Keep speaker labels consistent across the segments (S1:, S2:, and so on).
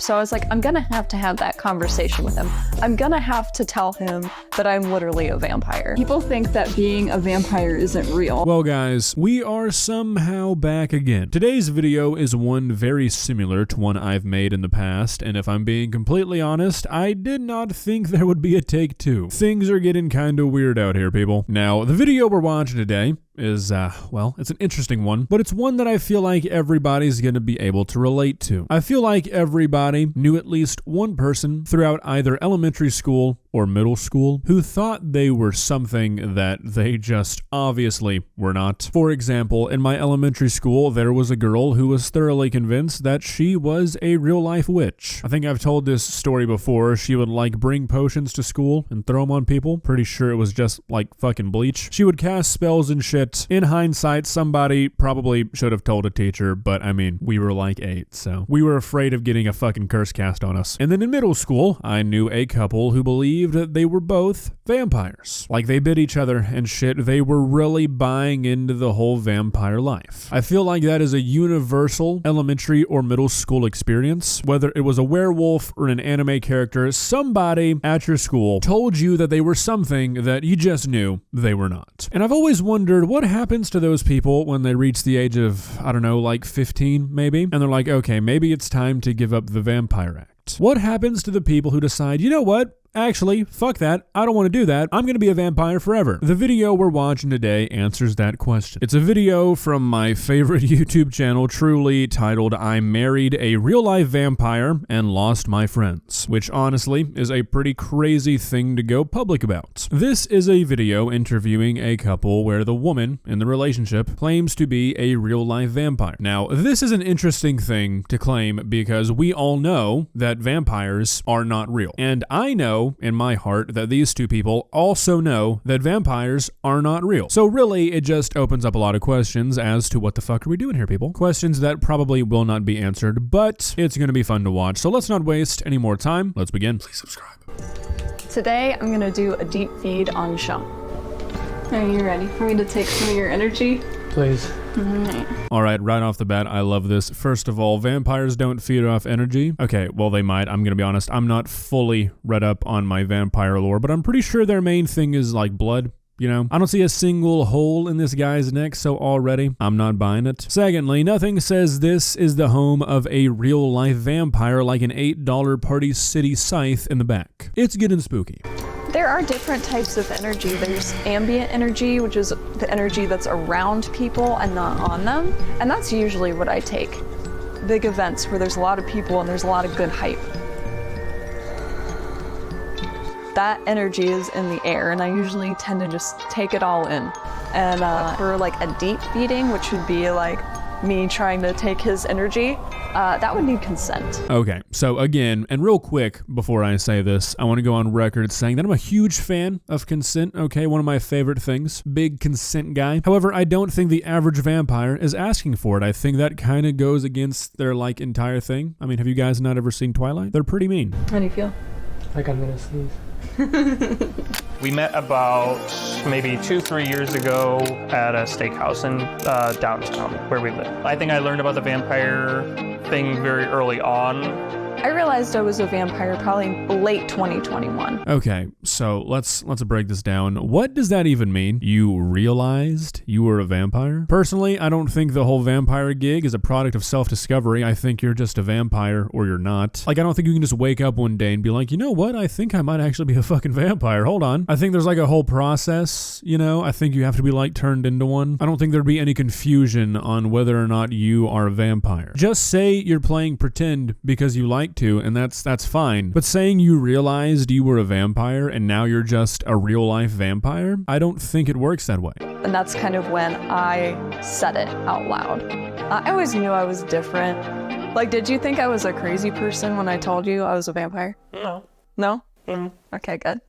S1: So I was like, I'm gonna have to have that conversation with him. I'm gonna have to tell him that I'm literally a vampire. People think that being a vampire isn't real.
S2: Well guys, we are somehow back again. Today's video is one very similar to one I've made in the past, and if I'm being completely honest, I did not think there would be a take two. Things are getting kinda weird out here, people. Now, the video we're watching today is, well, it's an interesting one, but it's one that I feel like everybody's gonna be able to relate to. I feel like everybody knew at least one person throughout either elementary school or middle school who thought they were something that they just obviously were not. For example, in my elementary school, there was a girl who was thoroughly convinced that she was a real-life witch. I think I've told this story before. She would like bring potions to school and throw them on people. Pretty sure it was just like fucking bleach. She would cast spells and shit. In hindsight, somebody probably should have told a teacher, but I mean, we were like 8, so we were afraid of getting a fucking curse cast on us. And then in middle school, I knew a couple who believed that they were both vampires. Like they bit each other and shit. They were really buying into the whole vampire life. I feel like that is a universal elementary or middle school experience. Whether it was a werewolf or an anime character, somebody at your school told you that they were something that you just knew they were not. And I've always wondered what happens to those people when they reach the age of, I don't know, like 15 maybe, and they're like, okay, maybe it's time to give up the vampire act. What happens to the people who decide, you know what? Actually, fuck that. I don't want to do that. I'm going to be a vampire forever. The video we're watching today answers that question. It's a video from my favorite YouTube channel, truly, titled I Married a Real-Life Vampire and Lost My Friends, which honestly is a pretty crazy thing to go public about. This is a video interviewing a couple where the woman in the relationship claims to be a real-life vampire. Now, this is an interesting thing to claim because we all know that vampires are not real. And I know in my heart that these two people also know that vampires are not real. So really, it just opens up a lot of questions as to what the fuck are we doing here, people? Questions that probably will not be answered, but it's going to be fun to watch. So let's not waste any more time. Let's begin. Please subscribe.
S1: Today, I'm gonna do a deep feed on Sean. Are you ready for me to take some of your energy?
S3: Please.
S2: All right, right off the bat, I love this. First of all, vampires don't feed off energy. Okay, well, they might. I'm gonna be honest. I'm not fully read up on my vampire lore, but I'm pretty sure their main thing is like blood. You know, I don't see a single hole in this guy's neck, so already I'm not buying it. Secondly, nothing says this is the home of a real-life vampire like an $8 Party City scythe in the back. It's getting spooky.
S1: There are different types of energy. There's ambient energy, which is the energy that's around people and not on them. And that's usually what I take. Big events where there's a lot of people and there's a lot of good hype. That energy is in the air, and I usually tend to just take it all in. And for like a deep feeding, which would be like me trying to take his energy, that would need consent.
S2: Okay, so again, and real quick before I say this, I want to go on record saying that I'm a huge fan of consent, okay? One of my favorite things. Big consent guy. However, I don't think the average vampire is asking for it. I think that kind of goes against their like entire thing. I mean, have you guys not ever seen Twilight? They're pretty mean.
S1: How do you feel?
S3: Like I'm gonna sneeze.
S4: We met about maybe 2-3 years ago at a steakhouse in downtown where we live. I think I learned about the vampire thing very early on.
S1: I realized I was a vampire probably late 2021.
S2: Okay, so let's break this down. What does that even mean? You realized you were a vampire? Personally, I don't think the whole vampire gig is a product of self-discovery. I think you're just a vampire or you're not. Like, I don't think you can just wake up one day and be like, you know what? I think I might actually be a fucking vampire. Hold on. I think there's like a whole process, you know? I think you have to be like turned into one. I don't think there'd be any confusion on whether or not you are a vampire. Just say you're playing pretend because you like to, and that's fine. But saying you realized you were a vampire and now you're just a real life vampire, I don't think it works that way.
S1: And that's kind of when I said it out loud. I always knew I was different. Like, did you think I was a crazy person when I told you I was a vampire?
S4: No.
S1: No?
S4: Mm.
S1: Okay, good.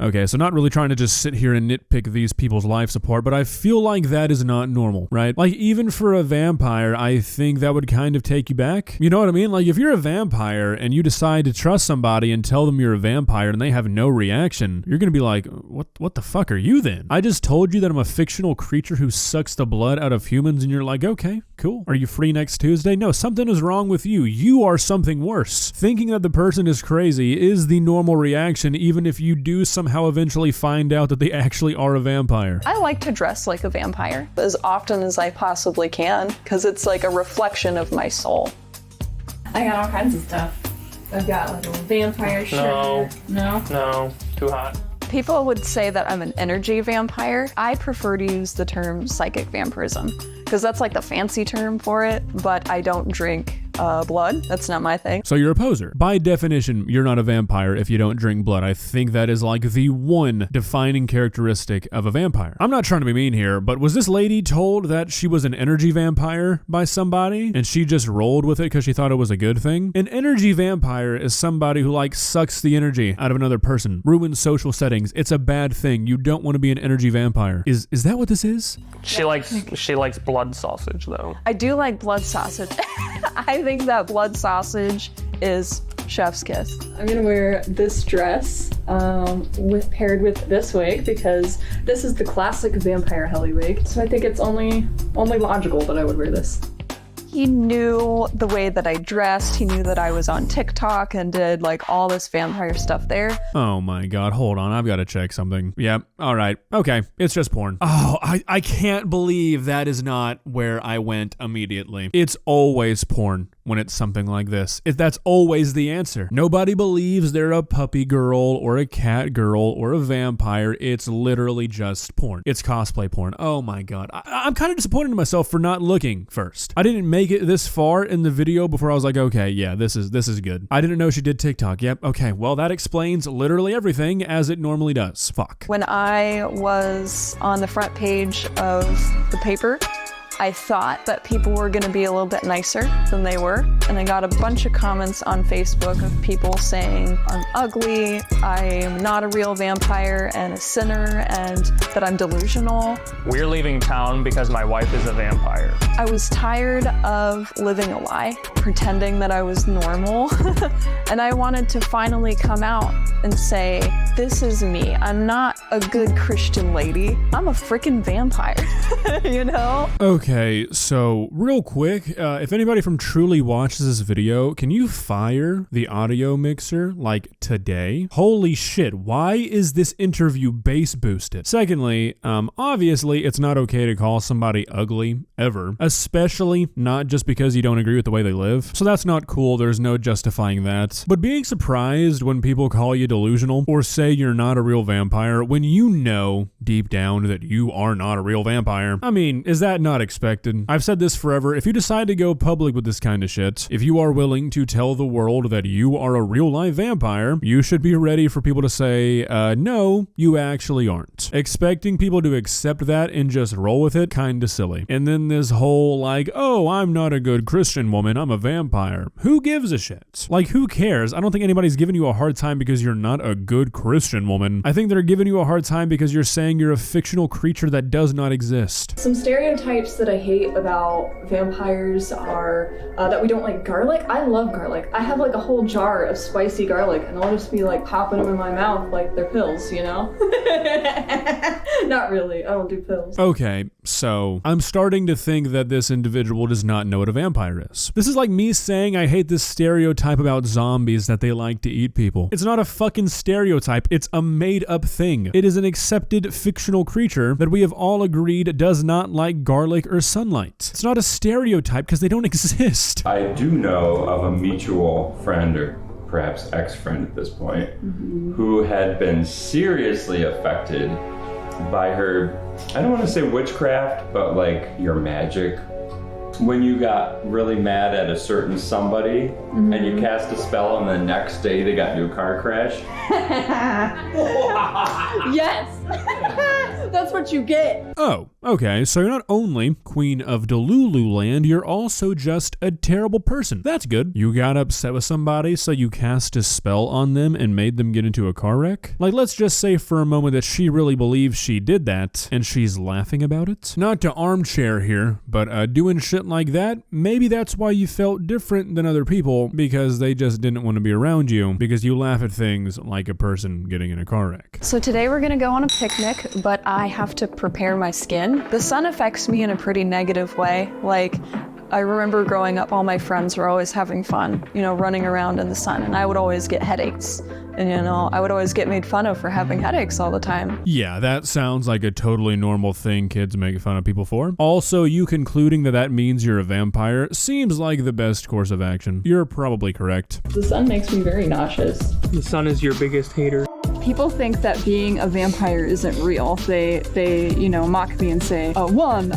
S2: Okay, so not really trying to just sit here and nitpick these people's lives apart, but I feel like that is not normal, right? Like, even for a vampire, I think that would kind of take you back. You know what I mean? Like, if you're a vampire and you decide to trust somebody and tell them you're a vampire and they have no reaction, you're gonna be like, what the fuck are you then? I just told you that I'm a fictional creature who sucks the blood out of humans, and you're like, okay, cool. Are you free next Tuesday? No, something is wrong with you. You are something worse. Thinking that the person is crazy is the normal reaction, even if you do somehow eventually find out that they actually are a vampire.
S1: I like to dress like a vampire as often as I possibly can because it's like a reflection of my soul.
S3: I got all kinds of stuff. I've got like a vampire shirt.
S4: No, too hot.
S1: People would say that I'm an energy vampire. I prefer to use the term psychic vampirism because that's like the fancy term for it, but I don't drink blood. That's not my thing.
S2: So you're a poser. By definition, you're not a vampire if you don't drink blood. I think that is like the one defining characteristic of a vampire. I'm not trying to be mean here, but was this lady told that she was an energy vampire by somebody and she just rolled with it because she thought it was a good thing? An energy vampire is somebody who like sucks the energy out of another person, ruins social settings. It's a bad thing. You don't want to be an energy vampire. Is that what this is?
S4: She likes blood sausage though.
S1: I do like blood sausage. I think that blood sausage is chef's kiss. I'm gonna wear this dress paired with this wig because this is the classic vampire Helly wig. So I think it's only logical that I would wear this. He knew the way that I dressed. He knew that I was on TikTok and did like all this vampire stuff there.
S2: Oh my God, hold on. I've got to check something. Yep. All right. Okay. It's just porn. Oh, I can't believe that is not where I went immediately. It's always porn when it's something like this. That's always the answer. Nobody believes they're a puppy girl or a cat girl or a vampire. It's literally just porn. It's cosplay porn. Oh my God. I'm kind of disappointed in myself for not looking first. I didn't make it this far in the video before I was like, okay, yeah, this is good. I didn't know she did TikTok. Yep. Okay. Well, that explains literally everything as it normally does. Fuck.
S1: When I was on the front page of the paper, I thought that people were going to be a little bit nicer than they were, and I got a bunch of comments on Facebook of people saying I'm ugly, I'm not a real vampire and a sinner, and that I'm delusional.
S4: We're leaving town because my wife is a vampire.
S1: I was tired of living a lie, pretending that I was normal, and I wanted to finally come out and say, this is me. I'm not a good Christian lady. I'm a freaking vampire, you know?
S2: Okay, so real quick, if anybody from Truly watches this video, can you fire the audio mixer like today? Holy shit, why is this interview bass boosted? Secondly, obviously it's not okay to call somebody ugly ever, especially not just because you don't agree with the way they live. So that's not cool, there's no justifying that. But being surprised when people call you delusional or say you're not a real vampire when you know deep down that you are not a real vampire, I mean, is that not expected? I've said this forever. If you decide to go public with this kind of shit, if you are willing to tell the world that you are a real life vampire, you should be ready for people to say, no, you actually aren't. Expecting people to accept that and just roll with it, kinda silly. And then this whole like, oh, I'm not a good Christian woman, I'm a vampire. Who gives a shit? Like, who cares? I don't think anybody's giving you a hard time because you're not a good Christian woman. I think they're giving you a hard time because you're saying you're a fictional creature that does not exist.
S1: Some stereotypes that I hate about vampires are that we don't like garlic. I love garlic. I have like a whole jar of spicy garlic and I'll just be like popping them in my mouth like they're pills, you know? Not really. I don't do pills.
S2: Okay, so I'm starting to think that this individual does not know what a vampire is. This is like me saying I hate this stereotype about zombies that they like to eat people. It's not a fucking stereotype. It's a made up thing. It is an accepted fictional creature that we have all agreed does not like garlic or sunlight. It's not a stereotype because they don't exist.
S5: I do know of a mutual friend, or perhaps ex-friend at this point, who had been seriously affected by her, I don't want to say witchcraft, but like your magic. When you got really mad at a certain somebody and you cast a spell and the next day they got into a car crash.
S3: Yes.
S1: That's what you get.
S2: Oh, okay, so you're not only Queen of Delulu Land, you're also just a terrible person. That's good. You got upset with somebody, so you cast a spell on them and made them get into a car wreck? Like, let's just say for a moment that she really believes she did that, and she's laughing about it? Not to armchair here, but doing shit like that, maybe that's why you felt different than other people, because they just didn't want to be around you, because you laugh at things like a person getting in a car wreck.
S1: So today we're gonna go on a picnic, but I have to prepare my skin. The sun affects me in a pretty negative way. Like, I remember growing up, all my friends were always having fun, you know, running around in the sun, and I would always get headaches. And, you know, I would always get made fun of for having headaches all the time.
S2: Yeah, that sounds like a totally normal thing kids make fun of people for. Also, you concluding that that means you're a vampire seems like the best course of action. You're probably correct.
S1: The sun makes me very nauseous.
S4: The sun is your biggest hater.
S1: People think that being a vampire isn't real. They you know, mock me and say, 1,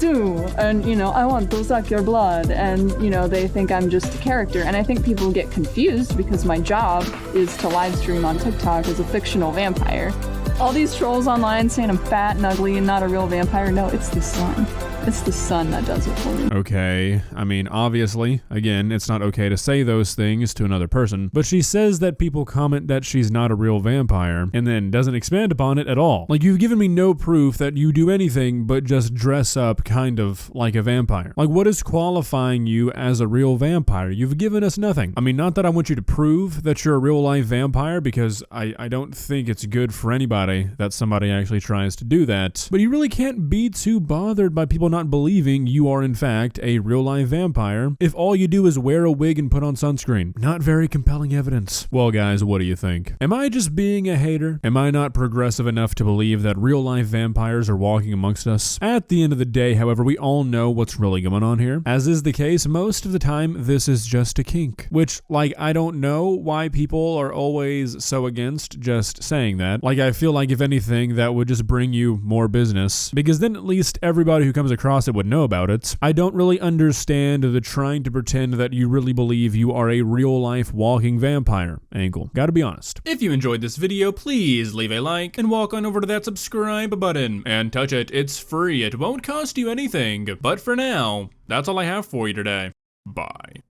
S1: 2, and, you know, I want to suck your blood. And, you know, they think I'm just a character. And I think people get confused because my job is to live stream on TikTok as a fictional vampire. All these trolls online saying I'm fat and ugly and not a real vampire. No, it's the sun. It's the sun that does it for me.
S2: Okay, I mean, obviously, again, it's not okay to say those things to another person, but she says that people comment that she's not a real vampire, and then doesn't expand upon it at all. Like, you've given me no proof that you do anything but just dress up kind of like a vampire. Like, what is qualifying you as a real vampire? You've given us nothing. I mean, not that I want you to prove that you're a real-life vampire, because I don't think it's good for anybody that somebody actually tries to do that, but you really can't be too bothered by people not believing you are in fact a real-life vampire if all you do is wear a wig and put on sunscreen. Not very compelling evidence. Well, guys, what do you think? Am I just being a hater? Am I not progressive enough to believe that real-life vampires are walking amongst us? At the end of the day, however, we all know what's really going on here. As is the case, most of the time, this is just a kink. Which, like, I don't know why people are always so against just saying that. Like, I feel like if anything, that would just bring you more business, because then at least everybody who comes across it would know about it. I don't really understand the trying to pretend that you really believe you are a real-life walking vampire angle. Gotta be honest. If you enjoyed this video, please leave a like and walk on over to that subscribe button and touch it. It's free. It won't cost you anything. But for now, that's all I have for you today. Bye.